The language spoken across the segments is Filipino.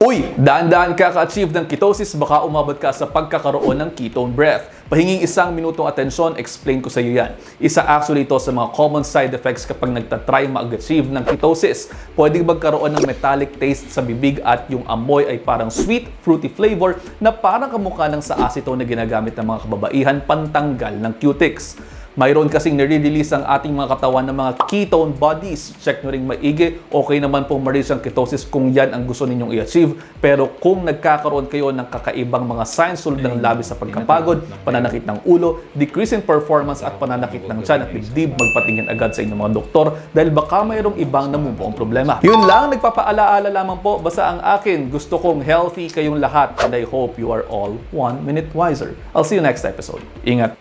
Uy, daan-daan ka ka-achieve ng ketosis, baka umabot ka sa pagkakaroon ng ketone breath. Pahinging 1 minutong atensyon, explain ko sa iyo yan. Isa actually ito sa mga common side effects kapag nagtatry mag-achieve ng ketosis. Pwedeng magkaroon ng metallic taste sa bibig at yung amoy ay parang sweet, fruity flavor na parang kamukha ng sa acetone na ginagamit ng mga kababaihan pantanggal ng cutics. Mayroon kasing nare-release ang ating mga katawan ng mga ketone bodies. Check nyo ring maigi. Okay naman pong ma-reach ang ketosis kung yan ang gusto ninyong i-achieve. Pero kung nagkakaroon kayo ng kakaibang mga signs tulad ng labis sa pagkapagod, pananakit ng ulo, decrease in performance at pananakit ng tiyan at dibdib, magpatingin agad sa inyong mga doktor dahil baka mayroong ibang namumuong problema. Yun lang, nagpapaalaala lamang po. Basta ang akin, gusto kong healthy kayong lahat and I hope you are all 1 minute wiser. I'll see you next episode. Ingat!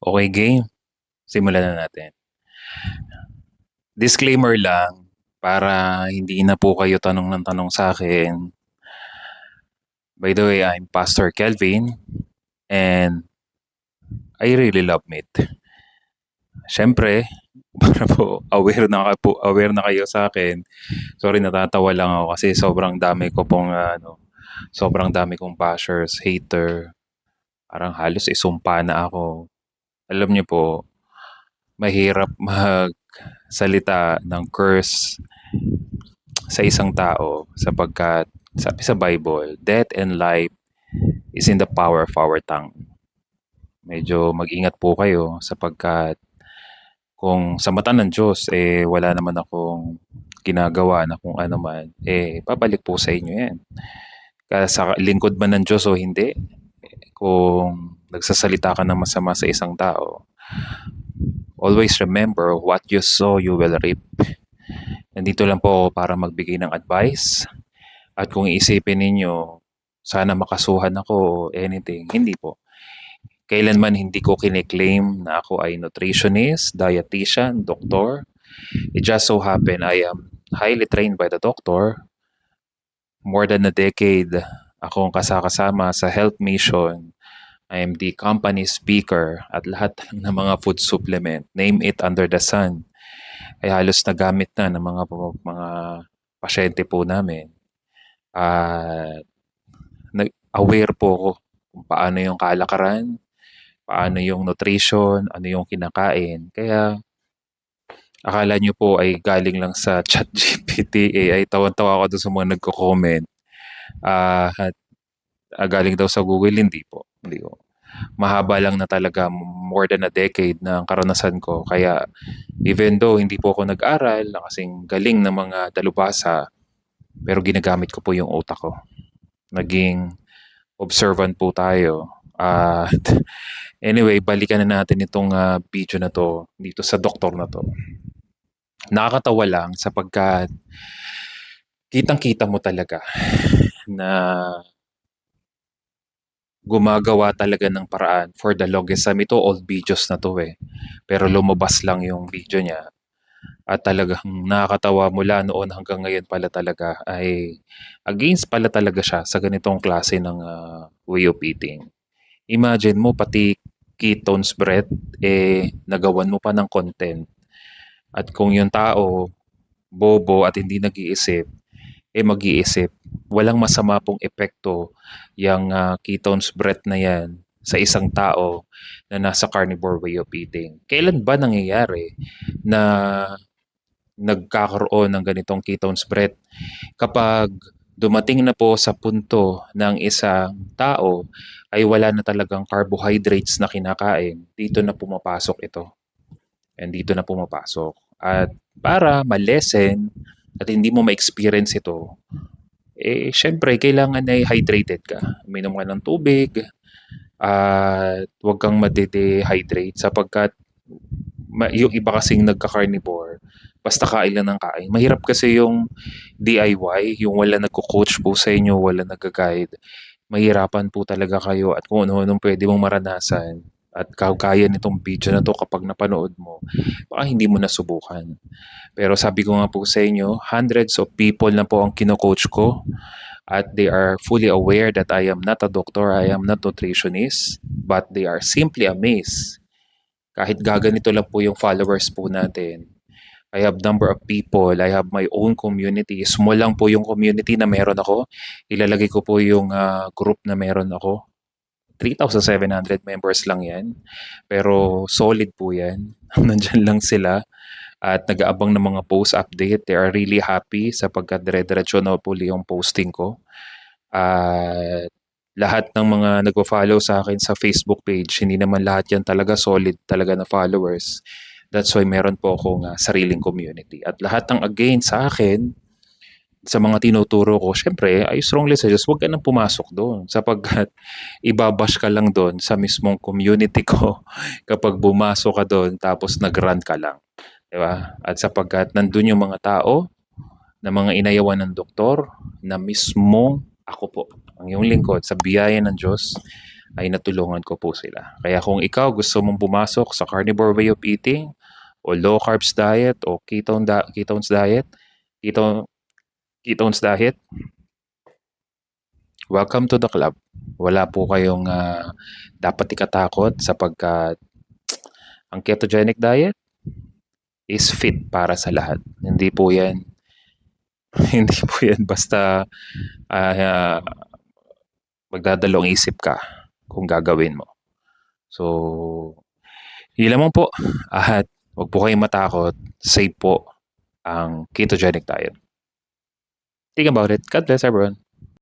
Okay, game. Simulan na natin. Disclaimer lang para hindi na po kayo tanong ng tanong sa akin. By the way, I'm Pastor Kelvin and I really love meat. Siyempre, para po aware na kayo sa akin. Sorry, natatawa lang ako kasi sobrang dami kong bashers, hater. Parang halos isumpa na ako. Alam niyo po, mahirap magsalita ng curse sa isang tao sapagkat sabi sa Bible, death and life is in the power of our tongue. Medyo mag-ingat po kayo sapagkat kung sa mata ng Diyos, wala naman akong ginagawa na kung ano man, babalik po sa inyo yan. Kaya sa lingkod man ng Diyos o hindi, kung nagsasalita ka ng masama sa isang tao, always remember what you sow, you will reap. Nandito lang po ako para magbigay ng advice. At kung iisipin ninyo, sana makasuhan ako o anything, hindi po. Kailanman hindi ko kiniklaim na ako ay nutritionist, dietitian, doktor. It just so happen I am highly trained by the doctor. More than a decade akong kasama sa health mission. I am the company speaker at lahat ng mga food supplement, name it under the sun, ay halos nagamit na ng mga pasyente po namin. Aware po ako kung paano yung kalakaran, paano yung nutrition, ano yung kinakain. Kaya akala nyo po ay galing lang sa ChatGPT, ay tawan-tawa ako doon sa mga nagko-comment. At galing daw sa Google, hindi po. Hindi ko. Mahaba lang na talaga, more than a decade na ang karanasan ko. Kaya even though hindi po ako nag-aral, kasing galing ng mga dalubhasa, pero ginagamit ko po yung utak ko. Naging observant po tayo. Anyway, balikan na natin itong video na to dito sa doktor na to. Nakakatawa lang sapagkat kitang-kita mo talaga na gumagawa talaga ng paraan for the longest time. Ito old videos na to pero lumabas lang yung video niya. At talagang nakakatawa mula noon hanggang ngayon pala talaga ay against pala talaga siya sa ganitong klase ng way of eating. Imagine mo pati ketones bread, nagawan mo pa ng content. At kung yung tao, bobo at hindi nag-iisip, mag-iisip, walang masama pong epekto yung ketones bread na yan sa isang tao na nasa carnivore way of eating. Kailan ba nangyayari na nagkakaroon ng ganitong ketones bread? Kapag dumating na po sa punto ng isang tao ay wala na talagang carbohydrates na kinakain, dito na pumapasok ito. And dito na pumapasok. At para ma-lessen at hindi mo ma-experience ito, syempre kailangan ay hydrated ka. Uminom ka ng tubig at huwag kang ma-dehydrate sapagkat yung iba kasing nagka-carnivore, basta kain lang ng kain. Mahirap kasi yung DIY, yung wala nagko-coach po sa inyo, wala nagga-guide. Mahirapan po talaga kayo at kung ano-anong pwede mong maranasan. At kagaya nitong video na to kapag napanood mo, baka hindi mo nasubukan. Pero sabi ko nga po sa inyo, hundreds of people na po ang kino-coach ko at they are fully aware that I am not a doctor, I am not nutritionist, but they are simply amazed. Kahit gaganito lang po yung followers po natin, I have number of people, I have my own community. Small lang po yung community na meron ako. Ilalagay ko po yung group na meron ako. 3,700 members lang yan. Pero solid po yan. Nandyan lang sila at nag-aabang ng mga post update. They are really happy sapagkat dire-diretso na po yung posting ko. At lahat ng mga nagpo-follow sa akin sa Facebook page, hindi naman lahat yan talaga solid talaga na followers. That's why meron po akong sariling community. At lahat ng against sa akin, sa mga tinuturo ko, syempre, I strongly suggest, huwag ka nang pumasok doon sapagkat ibabash ka lang doon sa mismong community ko kapag bumasok ka doon tapos nag-run ka lang. Diba? At sapagkat nandun yung mga tao na mga inayawan ng doktor na mismong ako po, ang iyong lingkod, sa biyaya ng Diyos, ay natulungan ko po sila. Kaya kung ikaw gusto mong pumasok sa carnivore way of eating, o low carbs diet, o ketones diet, ketones diet, welcome to the club. Wala po kayong dapat ikatakot sapagkat ang ketogenic diet is fit para sa lahat. Hindi po yan hindi po yan basta magdadalawang isip ka kung gagawin mo. So, yun lamang po. At huwag po kayong matakot. Safe po ang ketogenic diet. Think about it. God bless everyone.